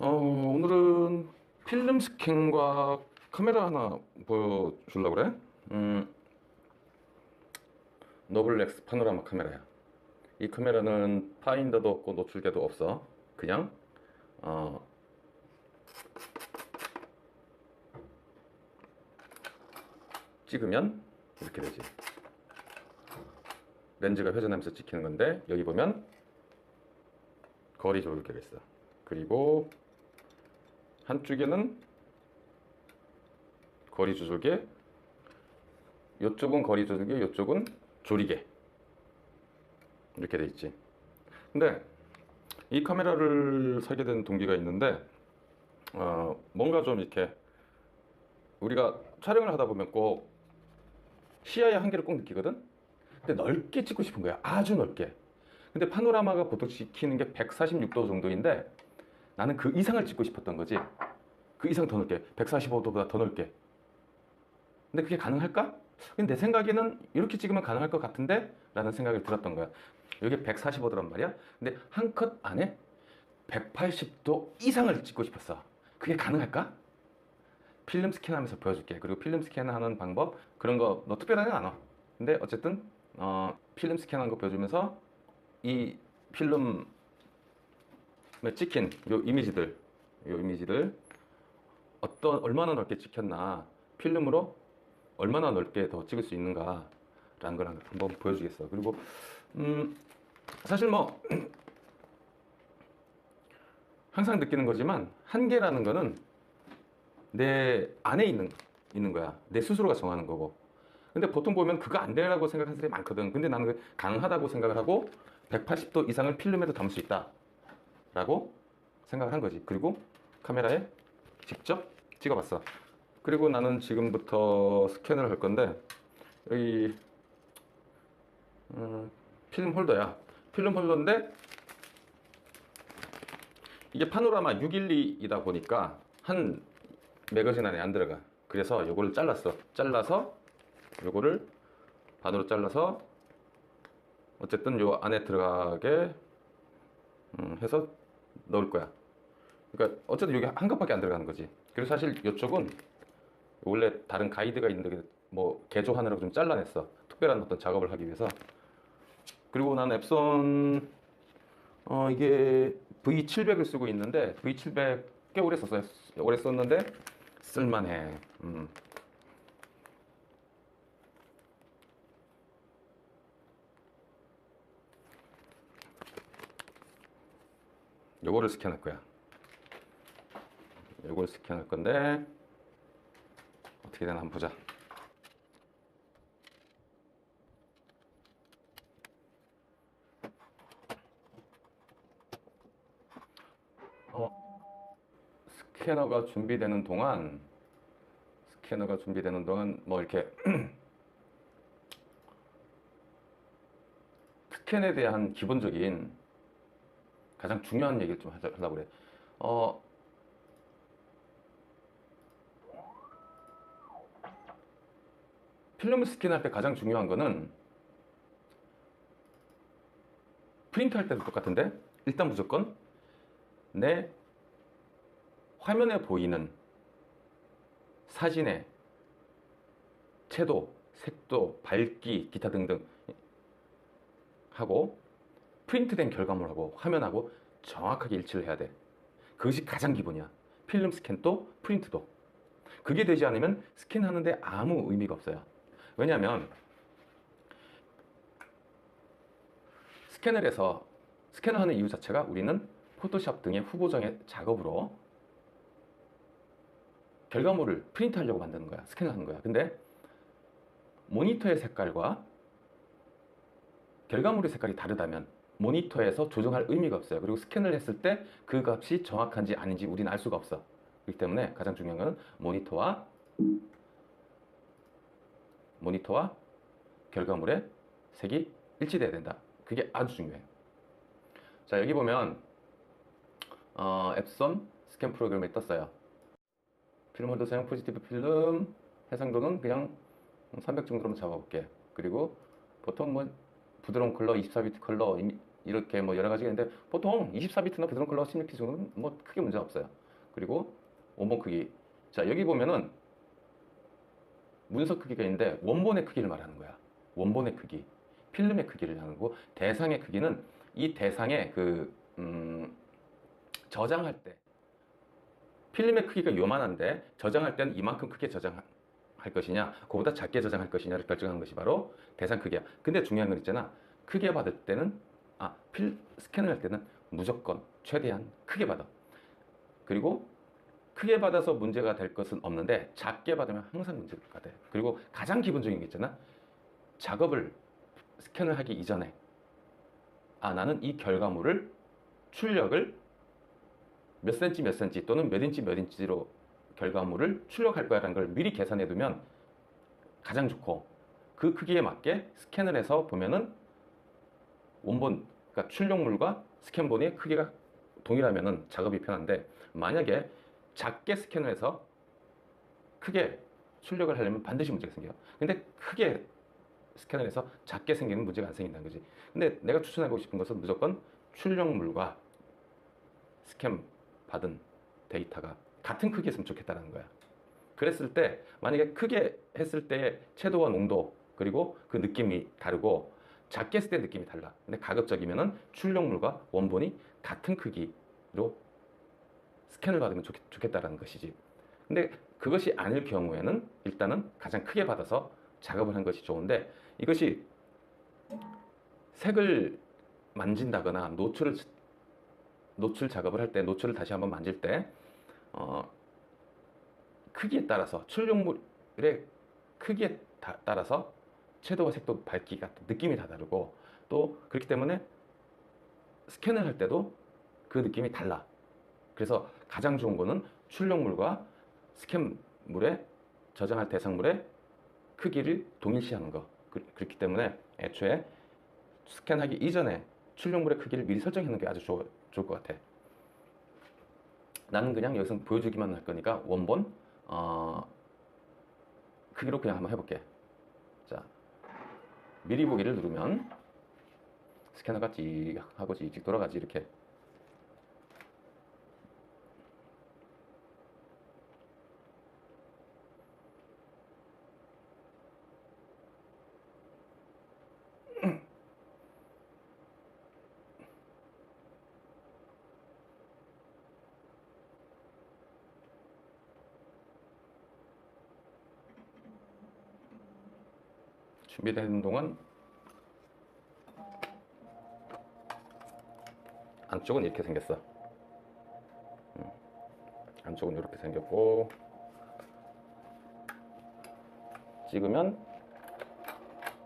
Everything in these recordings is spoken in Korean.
오늘은 필름 스캔과 카메라 하나 보여주려고 그래. 너블렉스 파노라마 카메라야. 이 카메라는 파인더도 없고 노출계도 없어. 그냥 어, 찍으면 이렇게 되지. 렌즈가 회전하면서 찍히는 건데, 여기 보면 거리 조절계가 있어. 그리고 한쪽에는 거리 조절계, 이쪽은 거리 조절계, 이쪽은 조리개, 이렇게 돼 있지. 근데 이 카메라를 사게 된 동기가 있는데, 뭔가 좀 이렇게 우리가 촬영을 하다 보면 꼭 시야의 한계를 꼭 느끼거든. 근데 넓게 찍고 싶은 거야, 아주 넓게. 근데 파노라마가 보통 찍히는 게 146도 정도인데, 나는 그 이상을 찍고 싶었던 거지. 그 이상 더 넓게, 145도보다 더 넓게. 근데 그게 가능할까? 근데 내 생각에는 이렇게 찍으면 가능할 것 같은데? 라는 생각이 들었던 거야. 여기 145도란 말이야. 근데 한 컷 안에 180도 이상을 찍고 싶었어. 그게 가능할까? 필름 스캔하면서 보여줄게. 그리고 필름 스캔하는 방법, 그런 거 너 특별하지 않아. 근데 어쨌든 필름 스캔하는 거 보여주면서 이 필름에 찍힌 요 이미지들 얼마나 넓게 찍혔나, 필름으로 얼마나 넓게 더 찍을 수 있는가 라는 걸 한번 보여주겠어. 그리고 사실 뭐 항상 느끼는 거지만, 한계라는 거는 내 안에 있는 거야. 내 스스로가 정하는 거고. 근데 보통 보면 그거 안 되라고 생각하는 사람이 많거든. 근데 나는 그 가능하다고 생각을 하고 180도 이상을 필름에도 담을 수 있다 라고 생각을 한 거지. 그리고 카메라에 직접 찍어봤어. 그리고 나는 지금부터 스캔을 할 건데, 여기 필름 홀더야. 필름 홀더인데 이게 파노라마 612이다 보니까 한 매거진 안에 안 들어가. 그래서 요거를 잘라서 요거를 반으로 잘라서 어쨌든 요 안에 들어가게 해서 넣을 거야. 그러니까 어쨌든 여기 한 겹밖에 안 들어가는 거지. 그리고 사실 이쪽은 원래 다른 가이드가 있는데 뭐 개조하느라고 좀 잘라냈어. 특별한 어떤 작업을 하기 위해서. 그리고 난 앱손 이게 V700을 쓰고 있는데, V700 꽤 오래 썼어요. 오래 썼는데 쓸만해. 요거를 스캔할 거야. 요걸 스캔할 건데 어떻게 되나 한번 보자. 스캐너가 준비되는 동안 뭐 이렇게 스캔에 대한 기본적인 가장 중요한 얘기를 좀 하려고 그래. 필름 스캔할 때 가장 중요한 거는, 프린트 할 때도 똑같은데, 일단 무조건 내 화면에 보이는 사진의 채도, 색도, 밝기, 기타 등등 하고 프린트된 결과물하고 화면하고 정확하게 일치를 해야 돼. 그것이 가장 기본이야. 필름 스캔도 프린트도. 그게 되지 않으면 스캔하는데 아무 의미가 없어요. 왜냐하면 스캔을 하는 이유 자체가, 우리는 포토샵 등의 후보정의 작업으로 결과물을 프린트하려고 만드는 거야. 스캔을 하는 거야. 근데 모니터의 색깔과 결과물의 색깔이 다르다면 모니터에서 조정할 의미가 없어요. 그리고 스캔을 했을 때 그 값이 정확한지 아닌지 우리는 알 수가 없어. 그렇기 때문에 가장 중요한 것은 모니터와 결과물의 색이 일치돼야 된다. 그게 아주 중요해요. 자, 여기 보면 앱손 스캔 프로그램에 떴어요. 필름 홀더 사용, 포지티브 필름, 해상도는 그냥 300 정도로만 잡아볼게. 그리고 보통 뭐 부드러운 컬러, 24비트 컬러, 이렇게 뭐 여러 가지가 있는데 보통 24비트나 부드러운 컬러 16비트 정도는 뭐 크게 문제 없어요. 그리고 원본 크기. 자, 여기 보면은 문서 크기가 있는데 원본의 크기를 말하는 거야. 원본의 크기. 필름의 크기를 하고 대상의 크기는 이 대상의 저장할 때 필름의 크기가 요만한데 저장할 때는 이만큼 크게 저장할 것이냐 그보다 작게 저장할 것이냐를 결정하는 것이 바로 대상 크기야. 근데 중요한 건 있잖아. 크게 받을 때는 스캔을 할 때는 무조건 최대한 크게 받아. 그리고 크게 받아서 문제가 될 것은 없는데 작게 받으면 항상 문제가 돼. 그리고 가장 기본적인 게 있잖아. 작업을 스캔을 하기 이전에 나는 이 결과물을 출력을 몇 cm 몇 cm 또는 몇 인치 몇 인치로 결과물을 출력할 거야라는 걸 미리 계산해 두면 가장 좋고 그 크기에 맞게 스캔을 해서 보면은 원본 그러니까 출력물과 스캔본의 크기가 동일하면은 작업이 편한데 만약에 작게 스캔을 해서 크게 출력을 하려면 반드시 문제가 생겨요. 근데 크게 스캔을 해서 작게 생기는 문제가 안 생긴다는 거지. 근데 내가 추천하고 싶은 것은 무조건 출력물과 스캔 받은 데이터가 같은 크기였으면 좋겠다는 거야. 그랬을 때 만약에 크게 했을 때의 채도와 농도 그리고 그 느낌이 다르고 작게 했을 때 느낌이 달라. 근데 가급적이면은 출력물과 원본이 같은 크기로 스캔을 받으면 좋겠다라는 것이지. 근데 그것이 아닐 경우에는 일단은 가장 크게 받아서 작업을 한 것이 좋은데 이것이 색을 만진다거나 노출 작업을 할 때 노출을 다시 한번 만질 때 크기에 따라서 출력물의 크기에 따라서 채도와 색도 밝기가 느낌이 다 다르고 또 그렇기 때문에 스캔을 할 때도 그 느낌이 달라. 그래서 가장 좋은 거는 출력물과 스캔물의 저장할 대상물의 크기를 동일시하는 거. 그렇기 때문에 애초에 스캔하기 이전에 출력물의 크기를 미리 설정해 놓는 게 아주 좋을 것 같아. 나는 그냥 여기서 보여주기만 할 거니까 원본 크기로 그냥 한번 해볼게. 자, 미리 보기를 누르면 스캐너가 찍 하고 찍 돌아가지 이렇게. 준비되는 동안 안쪽은 이렇게 생겼어. 안쪽은 이렇게 생겼고 찍으면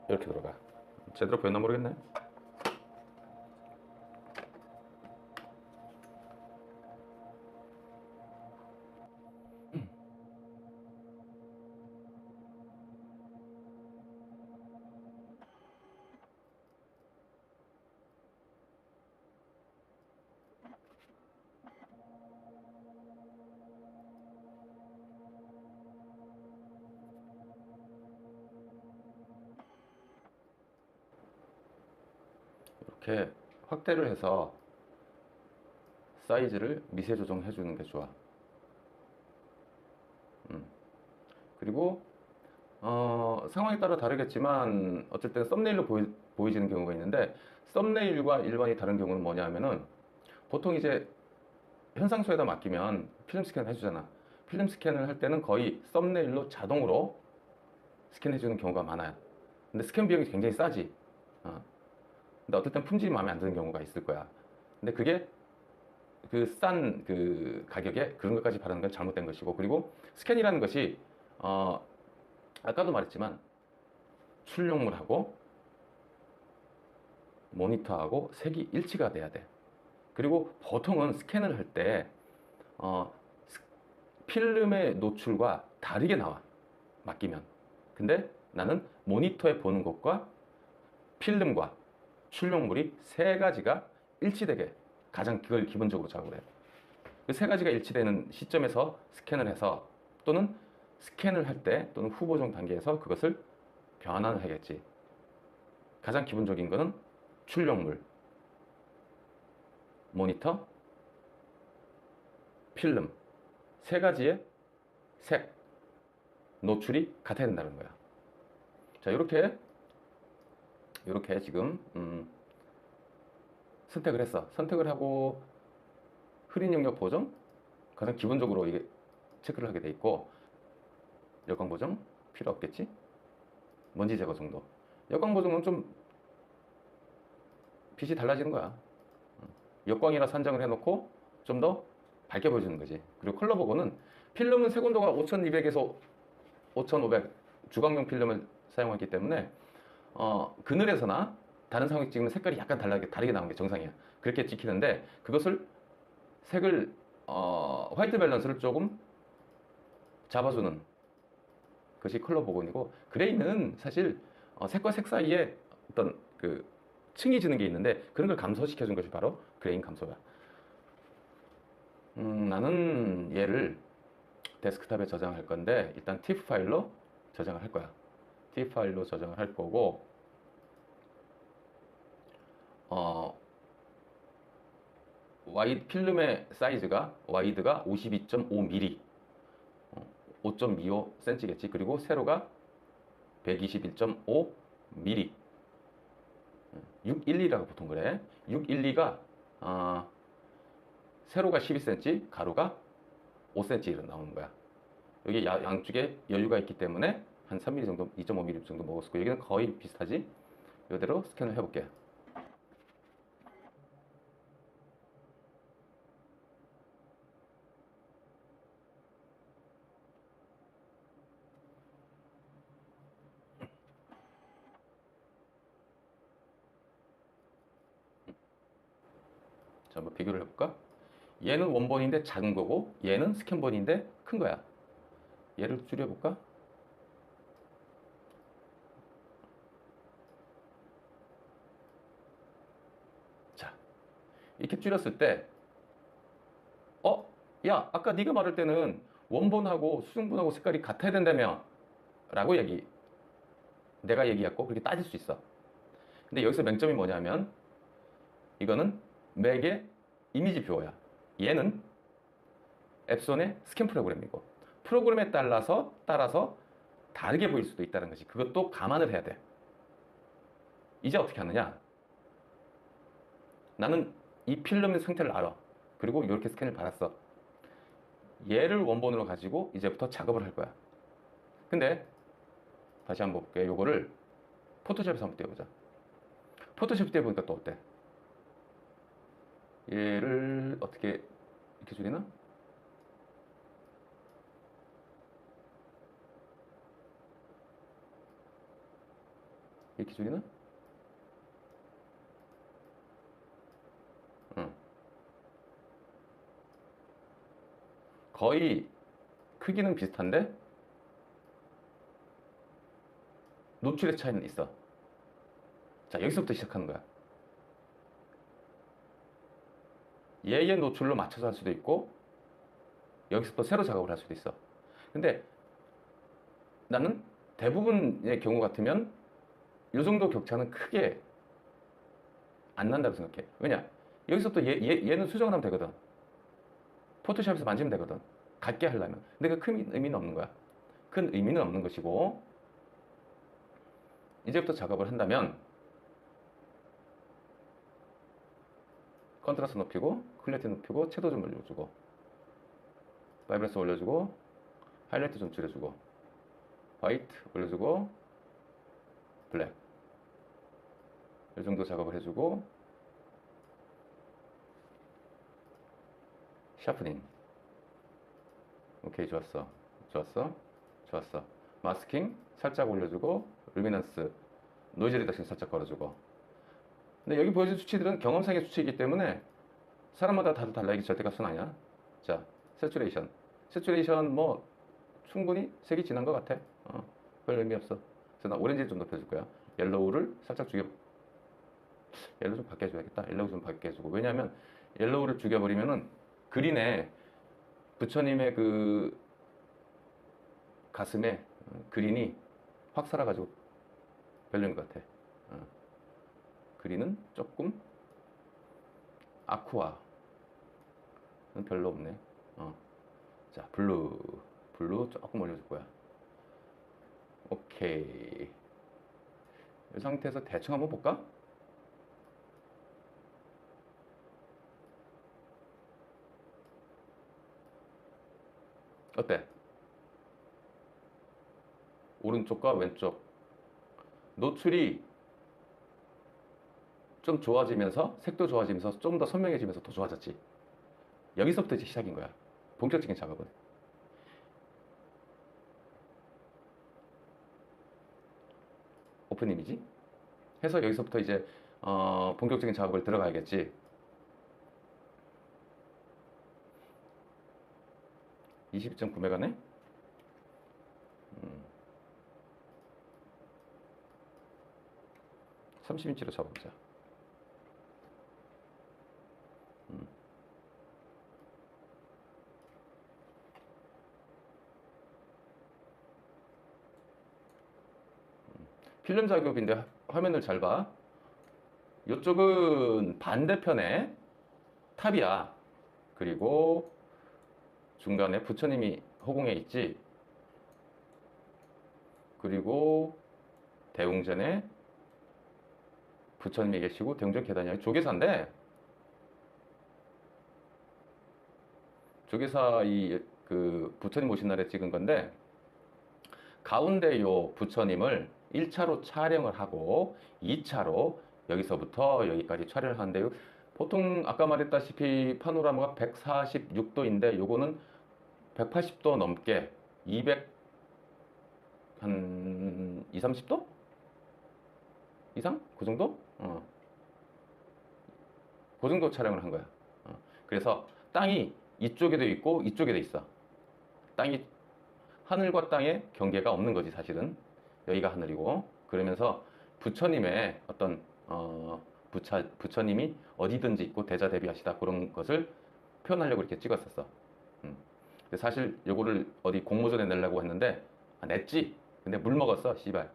이렇게 들어가. 제대로 보였나 모르겠네. 이렇게 확대를 해서 사이즈를 미세 조정해 주는 게 좋아. 그리고 상황에 따라 다르겠지만 어쩔 때는 썸네일로 보여지는 경우가 있는데 썸네일과 일반이 다른 경우는 뭐냐 하면은 보통 이제 현상소에다 맡기면 필름 스캔을 해주잖아. 필름 스캔을 할 때는 거의 썸네일로 자동으로 스캔해 주는 경우가 많아요. 근데 스캔 비용이 굉장히 싸지. 근데 어떨 땐 품질이 마음에 안 드는 경우가 있을 거야. 근데 그게 그 싼 그 가격에 그런 것까지 바라는 건 잘못된 것이고 그리고 스캔이라는 것이 아까도 말했지만 출력물하고 모니터하고 색이 일치가 돼야 돼. 그리고 보통은 스캔을 할 때 필름의 노출과 다르게 나와. 맡기면. 근데 나는 모니터에 보는 것과 필름과 출력물이 세 가지가 일치되게 가장 그걸 기본적으로 작업을 해요. 그 세 가지가 일치되는 시점에서 스캔을 해서 또는 스캔을 할 때 또는 후보정 단계에서 그것을 변환을 하겠지. 가장 기본적인 거는 출력물, 모니터, 필름 세 가지의 색 노출이 같아야 된다는 거야. 자, 이렇게 지금 선택을 했어. 선택을 하고 흐린 영역 보정 가장 기본적으로 이게 체크를 하게 돼 있고, 역광 보정 필요 없겠지? 먼지 제거 정도. 역광 보정은 좀 빛이 달라지는 거야. 역광이라 산정을 해놓고 좀 더 밝게 보여주는 거지. 그리고 컬러 보고는 필름은 색온도가 5200에서 5500 주광용 필름을 사용하기 때문에 그늘에서나 다른 상황에 찍으면 색깔이 약간 다르게 나오는 게 정상이야. 그렇게 찍히는데 그것을 색을 화이트 밸런스를 조금 잡아주는 것이 컬러 복원이고, 그레이는 사실 색과 색 사이에 어떤 그 층이 지는 게 있는데 그런 걸 감소시켜 준 것이 바로 그레인 감소야. 나는 얘를 데스크탑에 저장할 건데 일단 TIFF 파일로 저장을 할 거야. TIFF 파일로 저장을 할 거고, 필름의 사이즈가 와이드가 52.5mm, 5.25cm겠지. 그리고 세로가 121.5mm, 612라고 보통 그래. 612가 세로가 12cm, 가로가 5cm 나오는 거야. 여기 양쪽에 여유가 있기 때문에 한 3mm 정도, 2.5mm 정도 먹었고, 여기는 거의 비슷하지. 이대로 스캔을 해볼게. 자, 한번 비교를 해볼까? 얘는 원본인데 작은 거고, 얘는 스캔본인데 큰 거야. 얘를 줄여볼까? 자, 이렇게 줄였을 때, 야, 아까 네가 말할 때는 원본하고 수중본하고 색깔이 같아야 된다며 라고 내가 얘기했고 그렇게 따질 수 있어. 근데 여기서 맹점이 뭐냐면, 이거는 맥의 이미지 뷰어야. 얘는 앱손의 스캔 프로그램이고, 프로그램에 따라서 다르게 보일 수도 있다는 것이, 그것도 감안을 해야 돼. 이제 어떻게 하느냐? 나는 이 필름의 상태를 알아. 그리고 이렇게 스캔을 받았어. 얘를 원본으로 가지고 이제부터 작업을 할 거야. 근데 다시 한번 볼게. 요거를 포토샵에서 한번 띄워보자. 포토샵 띄워보니까 또 어때? 얘를 어떻게 이렇게 줄이나? 이렇게 줄이나? 응. 거의 크기는 비슷한데 노출의 차이는 있어. 자, 여기서부터 시작하는 거야. 얘의 노출로 맞춰서 할 수도 있고, 여기서부터 새로 작업을 할 수도 있어. 근데 나는 대부분의 경우 같으면 이 정도 격차는 크게 안 난다고 생각해. 왜냐? 여기서부터 얘는 수정을 하면 되거든. 포토샵에서 만지면 되거든. 같게 하려면. 근데 그 큰 의미는 없는 거야. 큰 의미는 없는 것이고, 이제부터 작업을 한다면 컨트라스트 높이고, 클래리티 높이고, 채도 좀 올려주고, 바이브런스 올려주고, 하이라이트 좀 줄여주고, 화이트 올려주고, 블랙 이 정도 작업을 해주고, 샤프닝. 오케이, 좋았어. 마스킹 살짝 올려주고, 루미넌스, 노이즈 리덕션 살짝 걸어주고. 근데 여기 보여준 수치들은 경험상의 수치이기 때문에 사람마다 다들 달라. 이게 절대값은 아니야. 자, 세츄레이션 뭐 충분히 색이 진한 것 같아. 별 의미 없어. 그래서 나 오렌지를 좀 높여줄 거야. 옐로우를 살짝 옐로우 좀 밖에 해줘야겠다. 옐로우 좀 밖에 해주고. 왜냐하면 옐로우를 죽여버리면은 그린에 부처님의 그 가슴에 그린이 확 살아가지고 별로인 것 같아. 그린은 조금 아쿠아는 별로 없네. 자, 블루 조금 올려줄 거야. 오케이. 이 상태에서 대충 한번 볼까? 어때? 오른쪽과 왼쪽 노출이 좀 좋아지면서 색도 좋아지면서 좀 더 선명해지면서 더 좋아졌지. 여기서부터 이제 시작인 거야. 본격적인 작업은. 오픈 이미지 해서 여기서부터 이제 본격적인 작업을 들어가야겠지. 22.9메가네. 30인치로 잡아보자. 필름 작업인데 화면을 잘 봐. 이쪽은 반대편에 탑이야. 그리고 중간에 부처님이 허공에 있지. 그리고 대웅전에 부처님이 계시고 대웅전 계단이 조계사인데, 조계사 그 부처님 오신 날에 찍은 건데, 가운데 요 부처님을 1차로 촬영을 하고 2차로 여기서부터 여기까지 촬영을 하는데요. 보통 아까 말했다시피 파노라마가 146도인데 요거는 180도 넘게 200한 2, 30도? 이상? 그 정도? 그 정도 촬영을 한 거야. 그래서 땅이 이쪽에도 있고 이쪽에도 있어. 땅이 하늘과 땅의 경계가 없는 거지 사실은. 여기가 하늘이고. 그러면서 부처님의 어떤 부처님이 어디든지 있고 대자대비하시다 그런 것을 표현하려고 이렇게 찍었었어. 근데 사실 요거를 어디 공모전에 내려고 했는데 냈지. 근데 물 먹었어 씨발.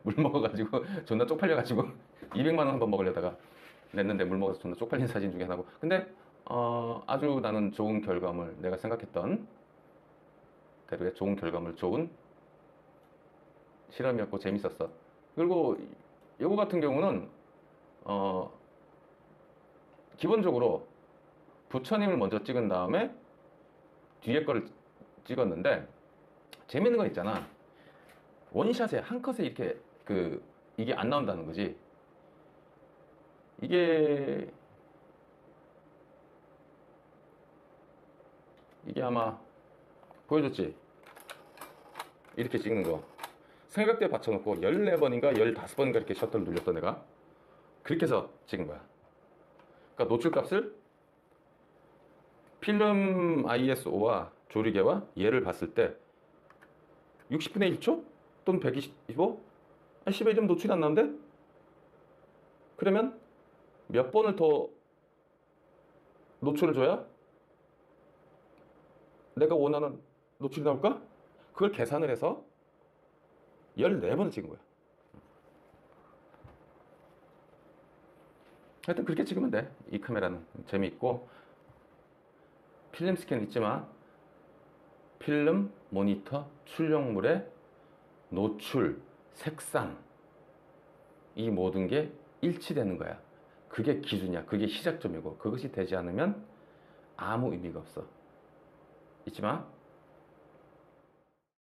물 먹어가지고 존나 쪽팔려가지고 200만 원 한번 먹으려다가 냈는데 물 먹어서 존나 쪽팔린 사진 중에 하나고. 근데 아주 나는 좋은 결과물, 내가 생각했던 대로의 좋은 결과물, 좋은 실험이었고 재밌었어. 그리고 요거 같은 경우는 기본적으로 부처님을 먼저 찍은 다음에 뒤에 거를 찍었는데, 재밌는 건 있잖아. 원샷에 한 컷에 이렇게 이게 안 나온다는 거지. 이게 아마 보여줬지? 이렇게 찍는 거 삼각대 받쳐놓고 14번인가 15번인가 이렇게 셔터를 눌렸던 내가 그렇게 해서 찍은 거야. 그러니까 노출값을 필름 ISO와 조리개와 얘를 봤을 때 60분의 1초? 또는 125? 한 10의 좀 노출이 안 나는데? 그러면 몇 번을 더 노출을 줘야 내가 원하는 노출이 나올까? 그걸 계산을 해서 14번을 찍은 거야. 하여튼 그렇게 찍으면 돼. 이 카메라는 재미있고, 필름 스캔 있지만 필름, 모니터, 출력물의 노출, 색상, 이 모든 게 일치되는 거야. 그게 기준이야. 그게 시작점이고, 그것이 되지 않으면 아무 의미가 없어. 잊지 마.